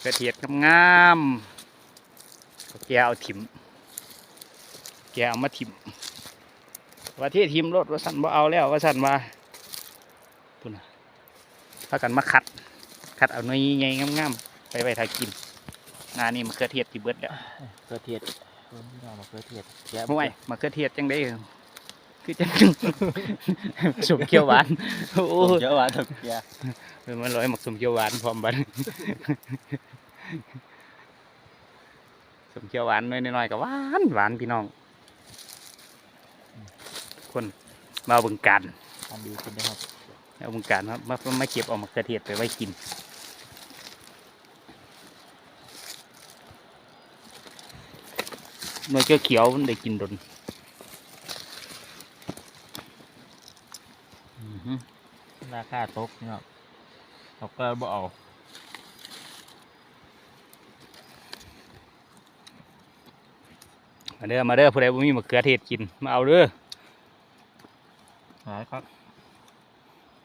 กระเทียดงามๆแกเอาถิ่มแกเอามาถิ่มว่าที่ถิ่มรถว่าสั่นว่าเอาแล้วว่าสั่นว่าพุ่นน่ะพากันมาคัดเอาหน่วยใหญ่งามๆไปไว้ทากินงานนี้มะเขือเทศที่เบิดแล้ว เขือเทียดพี่น้องมาเขือเทียดแก ห่วยมะเขือเทศจังได้คือจัง สมเขียวหวานโอ้ เยอะว่ะถูกแก มันลอยหมักสมเขียวหวานพร้อมบัด สมเขียวหวานน้อยๆก็หวานพี่น้องคนมาเอาบึงการ ทำดีขึ้นนะครับ เอาบึงการครับมาเก็บเอามะเขือเทศไปไว้กินเมื่อเขียวมันได้กินดนราคาตกพี่น้องเราก็บ่เอา มาเด้อผู้ใดบ่มีมะเขือเทศกินมาเอาเด้อ หายครับ